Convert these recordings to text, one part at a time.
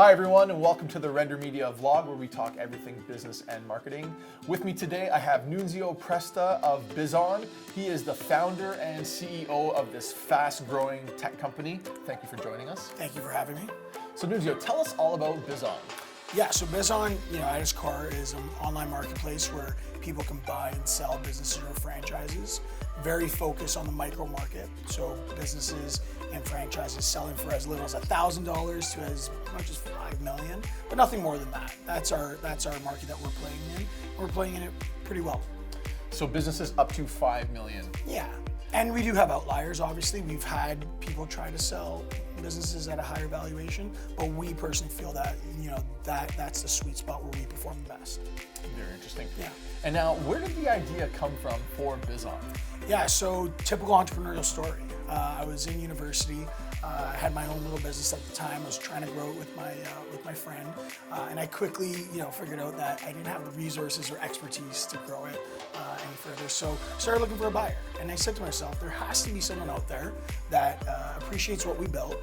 Hi everyone, and welcome to the Render Media vlog, where we talk everything business and marketing. With me today, I have Nunzio Presta of BizON. He is the founder and CEO of this fast-growing tech company. Thank you for joining us. Thank you for having me. So Nunzio, tell us all about BizON. Yeah, so BizON, at its core, is an online marketplace where people can buy and sell businesses or franchises. Very focused on the micro market, so businesses and franchises selling for as little as $1,000 to as much as $5 million, but nothing more than that. That's our market that we're playing in. We're playing in it pretty well. So businesses up to $5 million. Yeah, and we do have outliers. Obviously, we've had people try to sell businesses at a higher valuation, but we personally feel that that's the sweet spot where we perform the best. Very interesting. Yeah. And now, where did the idea come from for BizON? Yeah, so typical entrepreneurial story. I was in university. I had my own little business at the time. I was trying to grow it with my friend, and I quickly, figured out that I didn't have the resources or expertise to grow it any further. So I started looking for a buyer, and I said to myself, there has to be someone out there that appreciates what we built,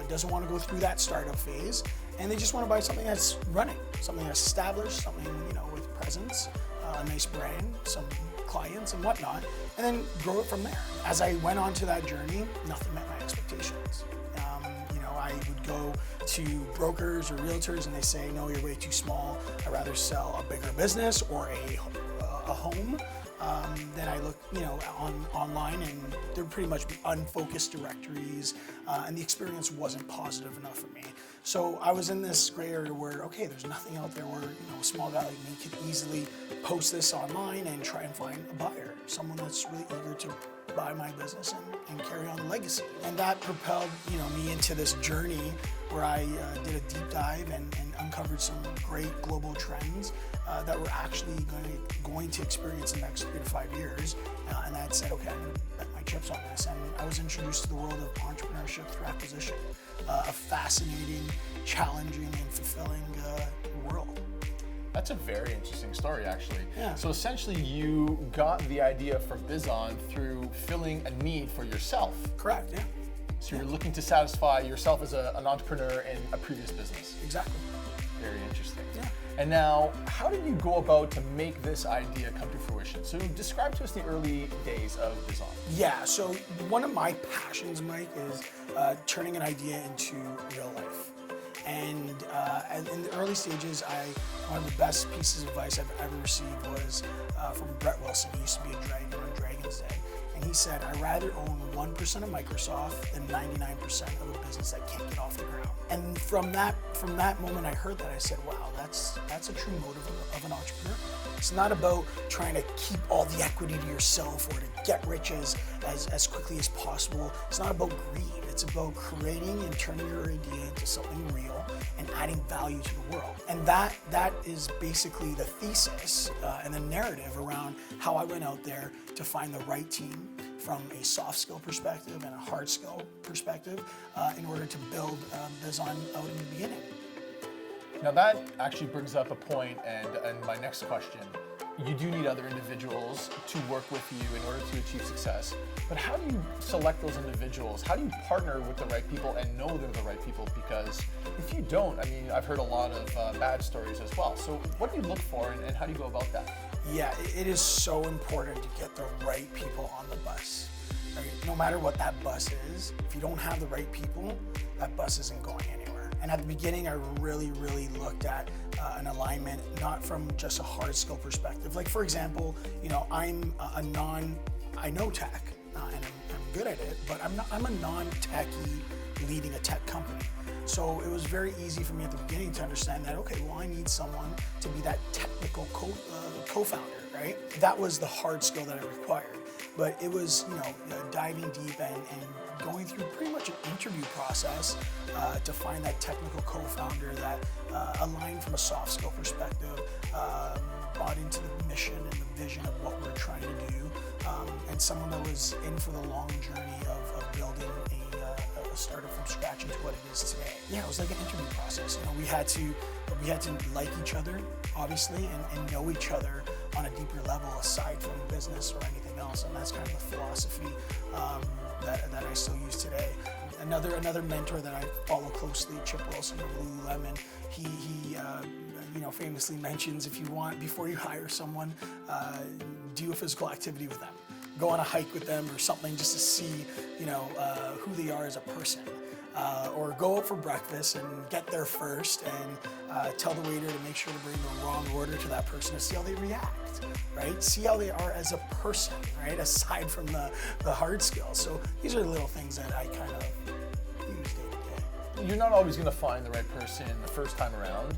doesn't want to go through that startup phase, and they just want to buy something that's running, something that's established, something with presence, a nice brand, some clients and whatnot, and then grow it from there. As I went on to that journey, nothing met my expectations. I would go to brokers or realtors and they say, no, you're way too small. I'd rather sell a bigger business or a home. Then I look, online, and they're pretty much unfocused directories, and the experience wasn't positive enough for me. So I was in this gray area where, okay, there's nothing out there where a small guy like me could easily post this online and try and find a buyer, someone that's really eager to buy my business and carry on the legacy. And that propelled me into this journey where I did a deep dive and uncovered some great global trends that we're actually going to experience in the next 3 to 5 years. And that said, okay, I'm going to bet my chips on this. And I was introduced to the world of entrepreneurship through acquisition, a fascinating, challenging, and fulfilling world. That's a very interesting story, actually. Yeah. So essentially, you got the idea for BizON through filling a need for yourself. Correct, yeah. So you're looking to satisfy yourself as an entrepreneur in a previous business. Exactly. Very interesting. Yeah. And now, how did you go about to make this idea come to fruition? So describe to us the early days of BizON. Yeah, so one of my passions, Mike, is turning an idea into real life. And in the early stages, one of the best pieces of advice I've ever received was from Brett Wilson. He used to be a Dragon on Dragon's Day. And he said, I'd rather own 1% of Microsoft than 99% of a business that can't get off the ground. And from that moment I heard that, I said, wow, that's a true motive of an entrepreneur. It's not about trying to keep all the equity to yourself or to get rich as quickly as possible. It's not about greed. It's about creating and turning your idea into something real and adding value to the world. And that is basically the thesis and the narrative around how I went out there to find the right team from a soft skill perspective and a hard skill perspective in order to build BizON out in the beginning. Now that actually brings up a point and my next question. You do need other individuals to work with you in order to achieve success, but how do you select those individuals? How do you partner with the right people and know they're the right people? Because if you don't, I've heard a lot of bad stories as well. So what do you look for and how do you go about that? Yeah, it is so important to get the right people on the bus. Right? No matter what that bus is, if you don't have the right people, that bus isn't going anywhere. And at the beginning, I really, really looked at an alignment, not from just a hard skill perspective. Like, for example, I'm I know tech, and I'm good at it, but I'm a non-techie leading a tech company. So it was very easy for me at the beginning to understand that, okay, well, I need someone to be that technical co-founder, right? That was the hard skill that I required. But it was, diving deep and going through pretty much an interview process to find that technical co-founder that aligned from a soft skill perspective, bought into the mission and the vision of what we're trying to do, and someone that was in for the long journey of building a startup from scratch into what it is today. Yeah, it was like an interview process. We had to like each other, obviously, and know each other on a deeper level aside from business or anything else. And that's kind of the philosophy that I still use today. another mentor that I follow closely, Chip Wilson of Lululemon. He famously mentions, if you want, before you hire someone, do a physical activity with them. Go on a hike with them or something just to see, who they are as a person. Or go out for breakfast and get there first and tell the waiter to make sure to bring the wrong order to that person to see how they react, right? See how they are as a person, right? Aside from the hard skills. So these are little things that I kind of use day to day. You're not always going to find the right person the first time around.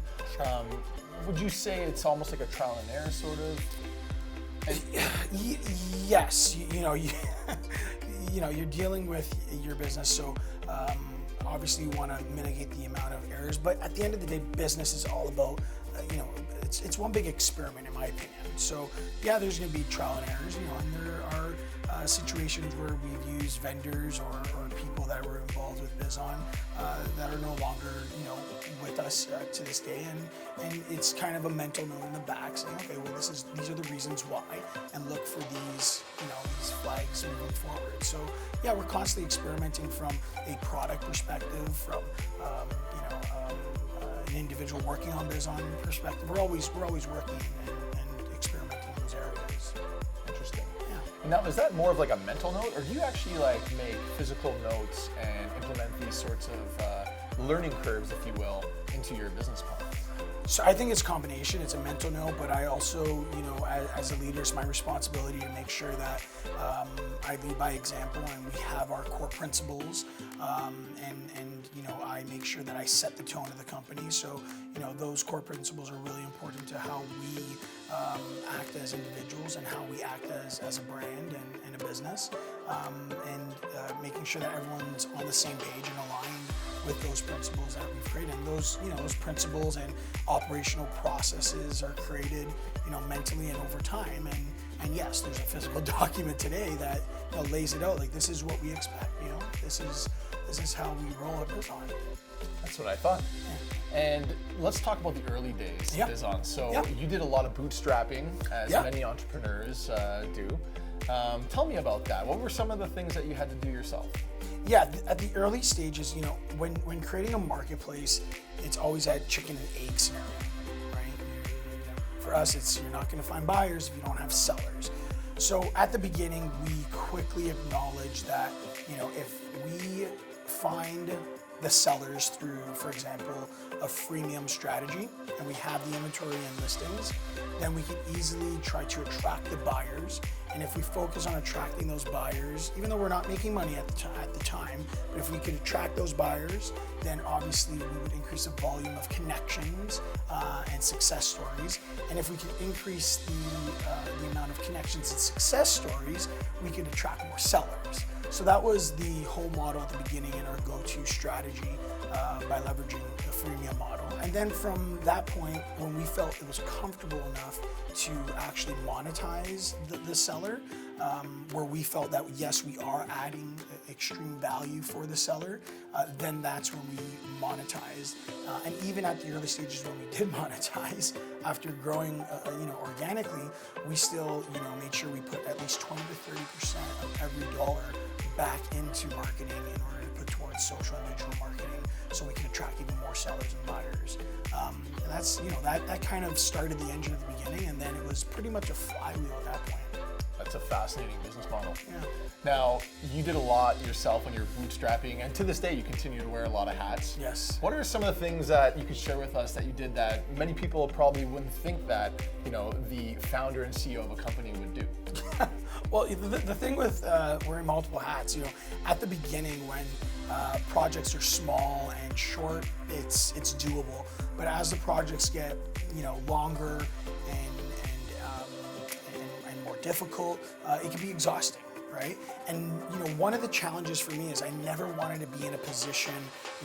Would you say it's almost like a trial and error sort of? Yes, you're dealing with your business, so obviously you want to mitigate the amount of errors, but at the end of the day, business is all about, it's one big experiment in my opinion. So yeah, there's going to be trial and errors, and there are situations where we've used vendors or people that were involved with BizON that are no longer, with us to this day, and it's kind of a mental note in the back saying, okay, well, these are the reasons why, and look for these, these flags moving forward. So yeah, we're constantly experimenting from a product perspective, from an individual working on BizON perspective. We're always working and experimenting in those areas. Interesting. Yeah. Now, is that more of like a mental note, or do you actually make physical notes and implement these sorts of learning curves, if you will, into your business plan? So I think it's a combination. It's a mental note, but I also, as a leader, it's my responsibility to make sure that I lead by example and we have our core principles, and I make sure that I set the tone of the company. So, those core principles are really important to how we act as individuals and how we act as a brand and a business, and making sure that everyone's on the same page and aligned with those principles that we've created. And those principles and operational processes are created, mentally and over time. And yes, there's a physical document today that lays it out. Like, this is what we expect. This is how we roll at BizON. That's what I thought. Yeah. And let's talk about the early days of BizON. So you did a lot of bootstrapping, as many entrepreneurs do. Tell me about that. What were some of the things that you had to do yourself? Yeah, at the early stages, when creating a marketplace, it's always that chicken and egg scenario, right? For us, it's you're not going to find buyers if you don't have sellers. So at the beginning, we quickly acknowledged that, if we find the sellers through, for example, a freemium strategy, and we have the inventory and listings, then we can easily try to attract the buyers. And if we focus on attracting those buyers, even though we're not making money at the time, but if we could attract those buyers, then obviously we would increase the volume of connections and success stories. And if we could increase the amount of connections and success stories, we could attract more sellers. So that was the whole model at the beginning and our go-to strategy by leveraging the freemium model. And then from that point, when we felt it was comfortable enough to actually monetize the seller, where we felt that yes, we are adding extreme value for the seller, then that's when we monetized. And even at the early stages when we did monetize, after growing organically, we still made sure we put at least 20 to 30% of every dollar back into marketing in order to put towards social and digital marketing, so we can attract even more sellers and buyers. And that's that kind of started the engine at the beginning, and then it was pretty much a flywheel at that point. That's a fascinating business model. Yeah. Now, you did a lot yourself when you were bootstrapping, and to this day, you continue to wear a lot of hats. Yes. What are some of the things that you could share with us that you did that many people probably wouldn't think that, the founder and CEO of a company would do? Well, the thing with wearing multiple hats, at the beginning when projects are small and short, it's doable. But as the projects get, longer and more difficult, it can be exhausting, right? And one of the challenges for me is I never wanted to be in a position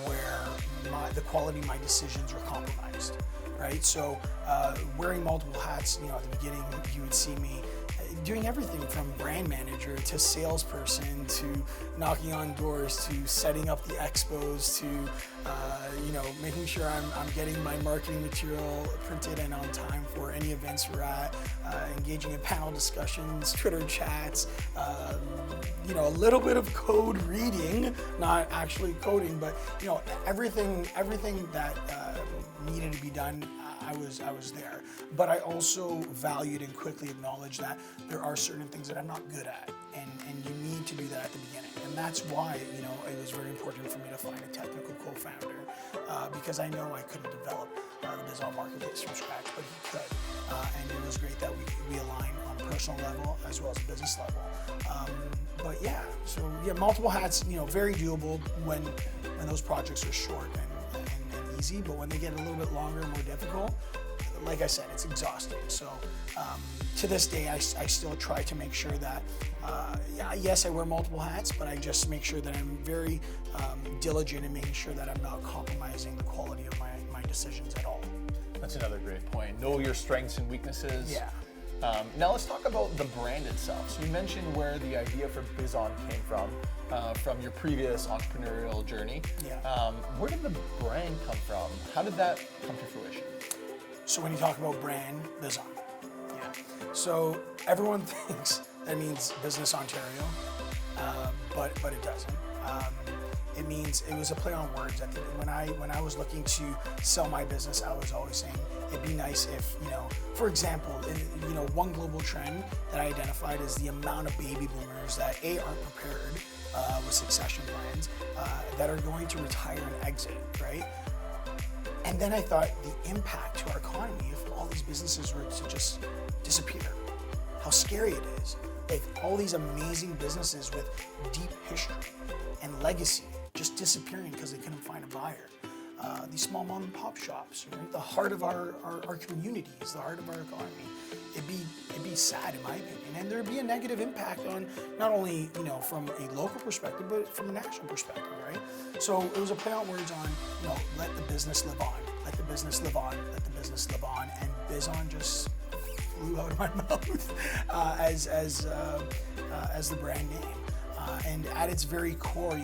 where the quality of my decisions were compromised, right? So wearing multiple hats, at the beginning, you would see me. doing everything from brand manager to salesperson to knocking on doors to setting up the expos to making sure I'm getting my marketing material printed and on time for any events we're at, engaging in panel discussions, Twitter chats, a little bit of code reading, not actually coding, but everything that needed to be done. I was there, but I also valued and quickly acknowledged that there are certain things that I'm not good at, and you need to do that at the beginning, and that's why it was very important for me to find a technical co-founder, because I know I couldn't develop the BizON marketplace from scratch, but he could, and it was great that we aligned on a personal level as well as a business level. But yeah, so multiple hats, very doable when those projects are short and easy, but when they get a little bit longer and more difficult, like I said, it's exhausting. So to this day, I still try to make sure that, yes, I wear multiple hats, but I just make sure that I'm very diligent in making sure that I'm not compromising the quality of my decisions at all. That's another great point. Know your strengths and weaknesses. Yeah. Now let's talk about the brand itself. So you mentioned where the idea for BizON came from your previous entrepreneurial journey. Yeah. Where did the brand come from? How did that come to fruition? So when you talk about brand, BizON. Yeah. So everyone thinks that means Business Ontario, but it doesn't. It was a play on words. When I was looking to sell my business, I was always saying it'd be nice if, for example, one global trend that I identified is the amount of baby boomers that aren't prepared with succession plans, that are going to retire and exit, right? And then I thought the impact to our economy if all these businesses were to just disappear, how scary it is. Like all these amazing businesses with deep history and legacy just disappearing because they couldn't find a buyer. These small mom and pop shops, right? The heart of our communities, the heart of our economy. It'd be sad in my opinion, and there'd be a negative impact on not only from a local perspective, but from a national perspective, right? So it was a play on words on let the business live on, let the business live on, let the business live on, and BizON just flew out of my mouth as the brand name. And at its very core,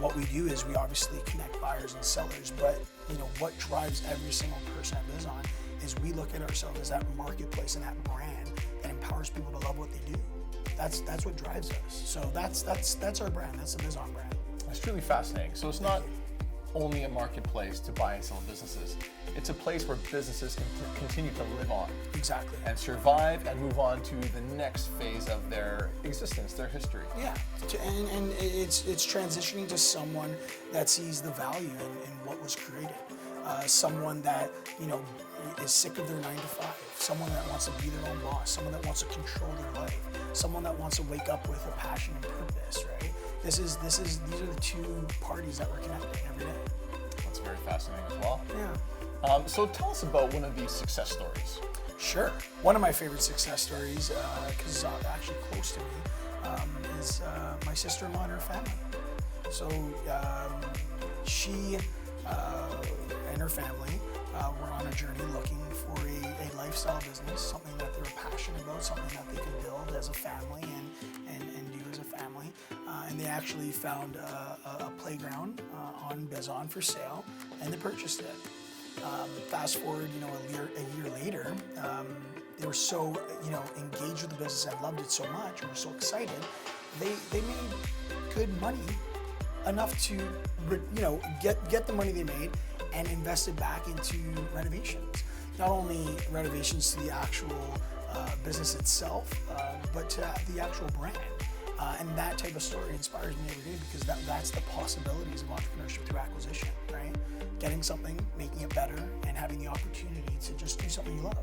what we do is we obviously connect buyers and sellers, but what drives every single person at BizON is we look at ourselves as that marketplace and that brand that empowers people to love what they do. That's what drives us. So that's our brand. That's the BizON brand. That's truly fascinating. So it's not only a marketplace to buy and sell businesses. It's a place where businesses can continue to live on. Exactly. And survive and move on to the next phase of their existence, their history. Yeah, and it's transitioning to someone that sees the value in what was created. Someone that is sick of their 9 to 5. Someone that wants to be their own boss. Someone that wants to control their life. Someone that wants to wake up with a passion and purpose. Right. These are the two parties that we're connecting every day. That's very fascinating as well. Yeah. So tell us about one of these success stories. Sure. One of my favorite success stories, because it's actually close to me, is my sister-in-law and her family. So she and her family were on a journey looking for a lifestyle business, something that they were passionate about, something that they could build as a family and do as a family. And they actually found a playground on BizON for sale, and they purchased it. Fast forward, a year later, they were so engaged with the business and loved it so much, and were so excited. They made good money enough to get the money they made and invest it back into renovations. Not only renovations to the actual business itself, but to the actual brand. And that type of story inspires me every day because that's the possibilities of entrepreneurship through acquisition, right? Getting something, making it better, and having the opportunity to just do something you love.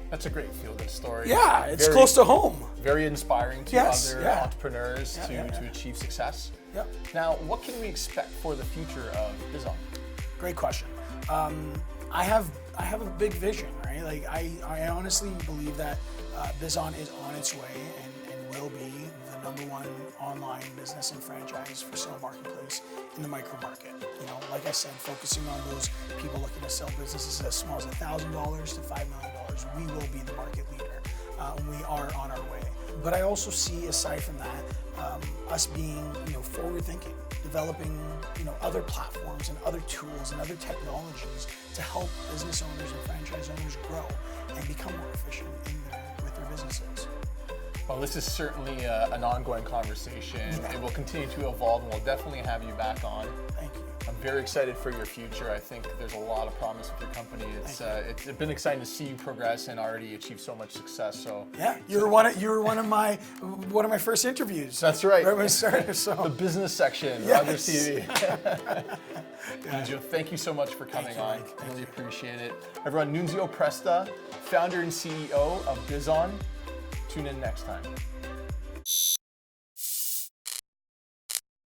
That's a great feel-good story. Yeah, it's close to home. Very inspiring to other entrepreneurs to achieve success. Yep. Now, what can we expect for the future of BizON? Great question. I have a big vision, right? Like I honestly believe that BizON is on its way and will be the #1 online business and franchise for sale marketplace in the micro market. Like I said, focusing on those people looking to sell businesses as small as $1,000 to $5 million. We will be the market leader. and we are on our way. But I also see, aside from that, us being, forward thinking, developing, other platforms and other tools and other technologies to help business owners and franchise owners grow and become more efficient with their businesses. Well, this is certainly an ongoing conversation. Yeah. It will continue to evolve, and we'll definitely have you back on. Thank you. I'm very excited for your future. I think there's a lot of promise with your company. It's been exciting to see you progress and already achieve so much success. So yeah, you were one of my first interviews. That's right. Right when I started. So the business section, yes. Roger TV. Nunzio, thank you so much for coming on. Mike. I really appreciate it. Everyone, Nunzio Presta, founder and CEO of BizON. Tune in next time.